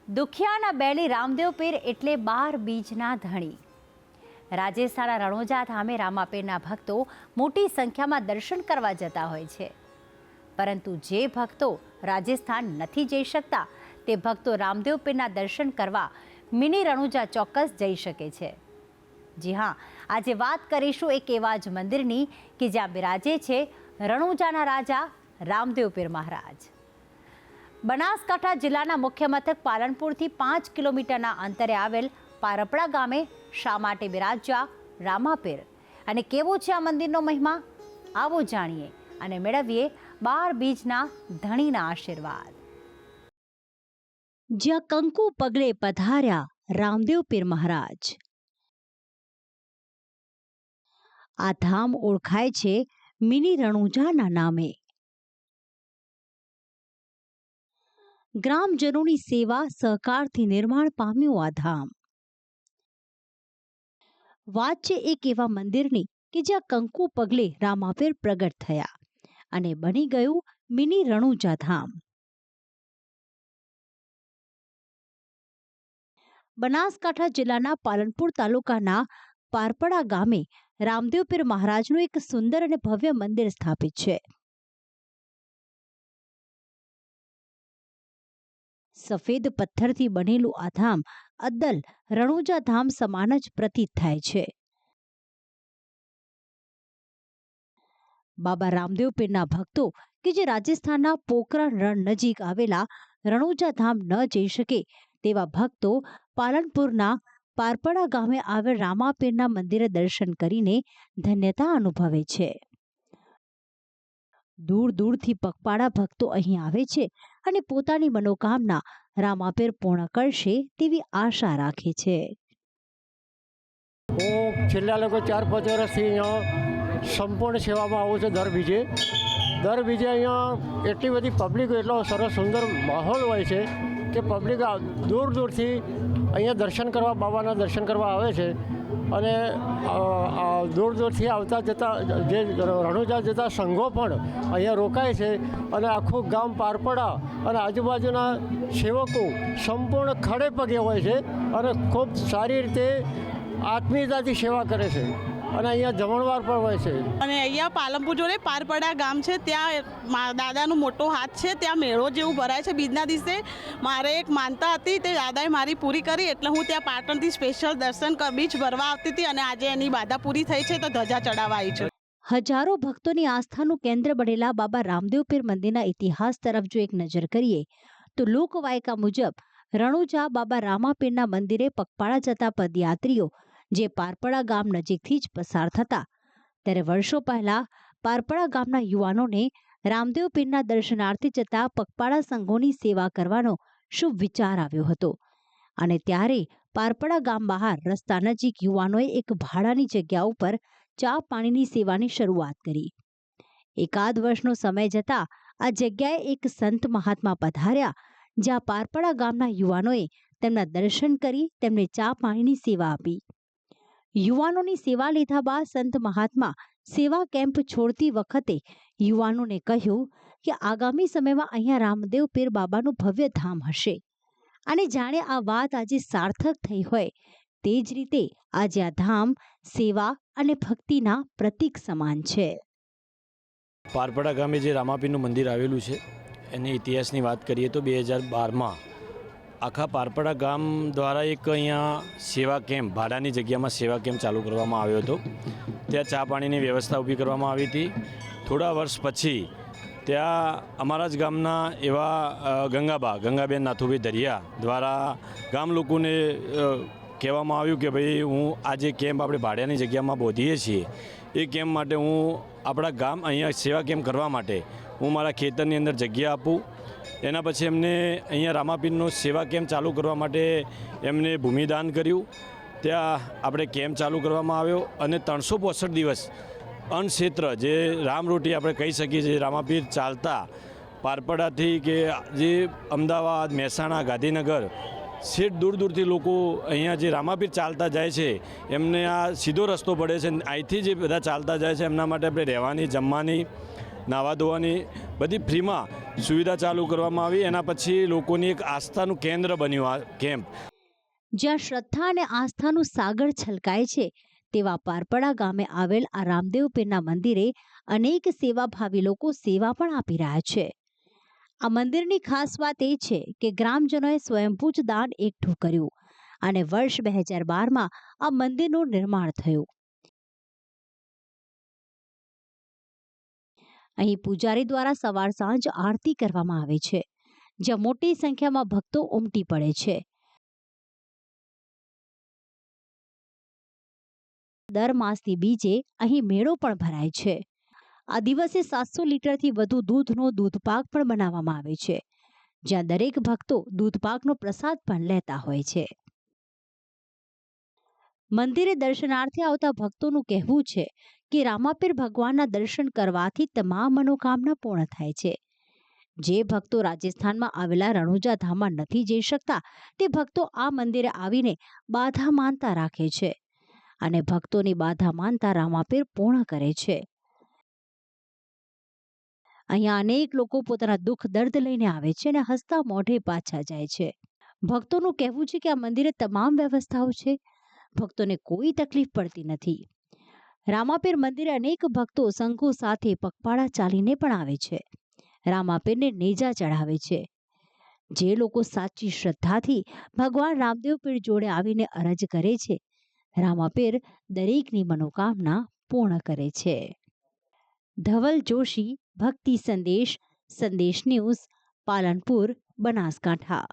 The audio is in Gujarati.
દુખિયાના બેલી રામદેવ પીર એટલે 12 બીજના ધણી। રાજસ્થાનના રણોજા ધામે રામાપીરના ભક્તો મોટી સંખ્યામાં દર્શન કરવા જતા હોય છે, પરંતુ જે ભક્તો રાજસ્થાન નથી જઈ શકતા તે ભક્તો રામદેવ પીરના દર્શન કરવા મિની રણુજા ચોક્કસ જઈ શકે છે। જી હા, આજે વાત કરીશું એક એવા જ મંદિરની કે જ્યાં બિરાજે છે રણુજાના રાજા રામદેવ પીર મહારાજ। બનાસકાંઠા જિલ્લાના મુખ્ય મથક પાલનપુરથી 5 કિલોમીટરના અંતરે આવેલ પારપડા ગામે શા માટે બિરાજ્યા રામાપીર અને કેવો છે આ મંદિરનો મહિમા, આવો જાણીએ અને મેળવીએ 12 બીજના ધણીના આશીર્વાદ। જ્યાં કંકુ પગલે પધાર્યા રામદેવ પીર મહારાજ। આ ધામ ઓળખાય છે મિની રણુજાના નામે। ગ્રામજનોની સેવા સહકારથી નિર્માણ પામ્યું આ ધામ। વાત છે એક એવા મંદિરની કે જ્યાં કંકુ પગલે રામાપીર પ્રગટ થયા અને બની ગયું મિની રણુજા ધામ। બનાસકાંઠા જિલ્લાના પાલનપુર તાલુકાના પારપડા ગામે રામદેવ પીર મહારાજનું એક સુંદર અને ભવ્ય મંદિર સ્થાપિત છે। સફેદ પથ્થરથી બનેલું આ ધામ અદ્દલ રણુજા ધામ સમાન જ પ્રતીત થાય છે। બાબા રામદેવ પીરના ભક્તો કે જે રાજસ્થાનના પોખરણ રણ નજીક આવેલા રણુજા ધામ ન જઈ શકે તેવા ભક્તો પાલનપુરના પારપડા ગામે આવેલ રામાપીરના મંદિરે દર્શન કરીને ધન્યતા અનુભવે છે। દૂર દૂરથી પગપાળા ભક્તો અહીં આવે છે અને પોતાની મનોકામના રામાપીર પૂર્ણ કરશે તેવી આશા રાખે છે। હું છેલ્લા લગભગ 4-5 વર્ષથી અહીંયા સંપૂર્ણ સેવામાં આવું છું। દર બીજે અહીંયા એટલી બધી પબ્લિક, એટલો સરસ સુંદર માહોલ હોય છે કે પબ્લિક દૂર દૂરથી અહીંયા દર્શન કરવા, બાબાના દર્શન કરવા આવે છે અને દૂર દૂરથી આવતા જતા જે રણુજા જતા સંઘો પણ અહીંયા રોકાય છે અને આખું ગામ પારપડા અને આજુબાજુના સેવકો સંપૂર્ણ ખડે પગે હોય છે અને ખૂબ સારી રીતે આત્મીયતાથી સેવા કરે છે અને અહીંયા જમણવાર પણ હોય છે। અને અહીંયા પાલનપુર જોડે પારપડા ગામ છે, ત્યાં દાદાનો મોટો હાથ છે, ત્યાં મેળો જેવું ભરાય છે। બીજના દિવસે મારે એક માનતા હતી, તે દાદાએ મારી પૂરી કરી, એટલે હું ત્યાં પાટણથી સ્પેશિયલ દર્શન બીજ ભરવા આવતી હતી અને આજે એની બાધા પૂરી થઈ છે તો ધજા ચડાવવા આવી છું। હજારો ભક્તોની આસ્થાનું કેન્દ્ર બનેલા બાબા રામદેવ પીર મંદિરના ઇતિહાસ તરફ જો એક નજર કરીએ તો લોકવાયકા મુજબ રણુજા બાબા રામાપીરના મંદિરે પગપાળા જતા પદયાત્રીઓ જે પારપડા ગામ નજીકથી જ પસાર થતા, ત્યારે વર્ષો પહેલા પારપડા ગામના યુવાનોને રામદેવ પીરના દર્શનાર્થે જતા પગપાળા સંઘોની સેવા કરવાનો શુભ વિચાર આવ્યો હતો અને ત્યારે પારપડા ગામ બહાર રસ્તા નજીક યુવાનોએ એક ભાડાની જગ્યા ઉપર ચા પાણીની સેવાની શરૂઆત કરી। એકાદ વર્ષનો સમય જતા આ જગ્યાએ એક સંત મહાત્મા પધાર્યા, જ્યાં પારપડા ગામના યુવાનોએ તેમના દર્શન કરી તેમને ચા પાણીની સેવા આપી। યુવાનોની સેવા લીધા બાદ સંત મહાત્મા સેવા કેમ્પ છોડતી વખતે યુવાનોને કહ્યું કે આગામી સમયમાં અહીંયા રામદેવ પીર બાબાનું ભવ્ય ધામ હશે અને જાણે આ વાત આજે સાર્થક થઈ હોય તે જ રીતે આજે આ ધામ સેવા અને ભક્તિના પ્રતીક સમાન છે। પારપડા ગામે જે રામાપીરનું મંદિર આવેલું છે એની ઇતિહાસની વાત કરીએ તો 2012માં આખા પારપડા ગામ દ્વારા એક અહીંયા સેવા કેમ્પ, ભાડાની જગ્યામાં સેવા કેમ્પ ચાલુ કરવામાં આવ્યો હતો। ત્યાં ચા પાણીની વ્યવસ્થા ઊભી કરવામાં આવી હતી। થોડા વર્ષ પછી ત્યાં અમારા જ ગામના એવા ગંગાબેન નાથુભાઈ દરિયા દ્વારા ગામ લોકોને કહેવામાં આવ્યું કે ભાઈ હું આ જે કેમ્પ આપણે ભાડાની જગ્યામાં બોધીએ છીએ એ કેમ્પ માટે હું આપણા ગામ અહીંયા સેવા કેમ્પ કરવા માટે હું મારા ખેતરની અંદર જગ્યા આપું। એના પછી એમને અહીંયા રામાપીરનો સેવા કેમ્પ ચાલુ કરવા માટે એમને ભૂમિદાન કર્યું। ત્યાં આપણે કેમ્પ ચાલુ કરવામાં આવ્યો અને 365 દિવસ અન્નક્ષેત્ર જે રામરોટી આપણે કહી શકીએ છીએ, રામાપીર ચાલતા પારપડાથી કે જે અમદાવાદ, મહેસાણા, ગાંધીનગર શેઠ દૂર દૂરથી લોકો અહીંયા જે રામાપીર ચાલતા જાય છે એમને આ સીધો રસ્તો પડે છે, અહીંથી જે બધા ચાલતા જાય છે એમના માટે આપણે રહેવાની, જમવાની નાહવા ધોવાની બધી ફ્રીમાં સુવિધા ચાલુ કરવામાં આવી. એના પછી લોકોની એક આસ્થાનું કેન્દ્ર બન્યું આ કેમ્પ. જ્યાં શ્રદ્ધા અને આસ્થાનું સાગર છલકાય છે તેવા પારપડા ગામે આવેલ આ રામદેવ પીરના મંદિરે અનેક સેવાભાવી લોકો સેવા પણ આપી રહ્યા છે. આ મંદિરની ખાસ વાત એ છે કે ગ્રામજનોએ સ્વયંભૂ જ દાન એકઠું કર્યું અને વર્ષ 2012માં આ મંદિરનું નિર્માણ થયું. અહીં પૂજારી દ્વારા સવાર સાંજ આરતી કરવામાં આવે છે, જ્યાં મોટી સંખ્યામાં ભક્તો ઉમટી પડે છે. દર માસની બીજે અહીં મેળો પણ ભરાય છે. આ દિવસે 700 લીટરથી વધુ દૂધનો દૂધપાક પણ બનાવવામાં આવે છે, જ્યાં દરેક ભક્તો દૂધપાકનો પ્રસાદ પણ લેતા હોય છે. મંદિરે દર્શનાર્થે આવતા ભક્તોનું કહેવું છે કે રામાપીર ભગવાનના દર્શન કરવાથી તમામ મનોકામના પૂર્ણ થાય છે. જે ભક્તો રાજસ્થાનમાં આવેલા રણુજા ધામમાં નથી જઈ શકતા તે ભક્તો આ મંદિરે આવીને બાધા માનતા રાખે છે અને ભક્તોની બાધા માનતા રામાપીર પૂર્ણ કરે છે. અહીંયા અનેક લોકો પોતાના દુઃખ દર્દ લઈને આવે છે અને હસતા મોઢે પાછા જાય છે. ભક્તોનું કહેવું છે કે આ મંદિરે તમામ વ્યવસ્થાઓ છે, ભક્તોને કોઈ તકલીફ પડતી નથી. રામાપીર મંદિરે અનેક ભક્તો શંખો સાથે પગપાળા ચાલીને પણ આવે છે, રામાપીરને નેજા ચઢાવે છે. જે લોકો સાચી શ્રદ્ધાથી ભગવાન રામદેવ પીર જોડે આવીને અરજ કરે છે, રામાપીર દરેકની મનોકામના પૂર્ણ કરે છે. ધવલ જોશી, ભક્તિ સંદેશ, સંદેશ ન્યૂઝ, પાલનપુર, બનાસકાંઠા.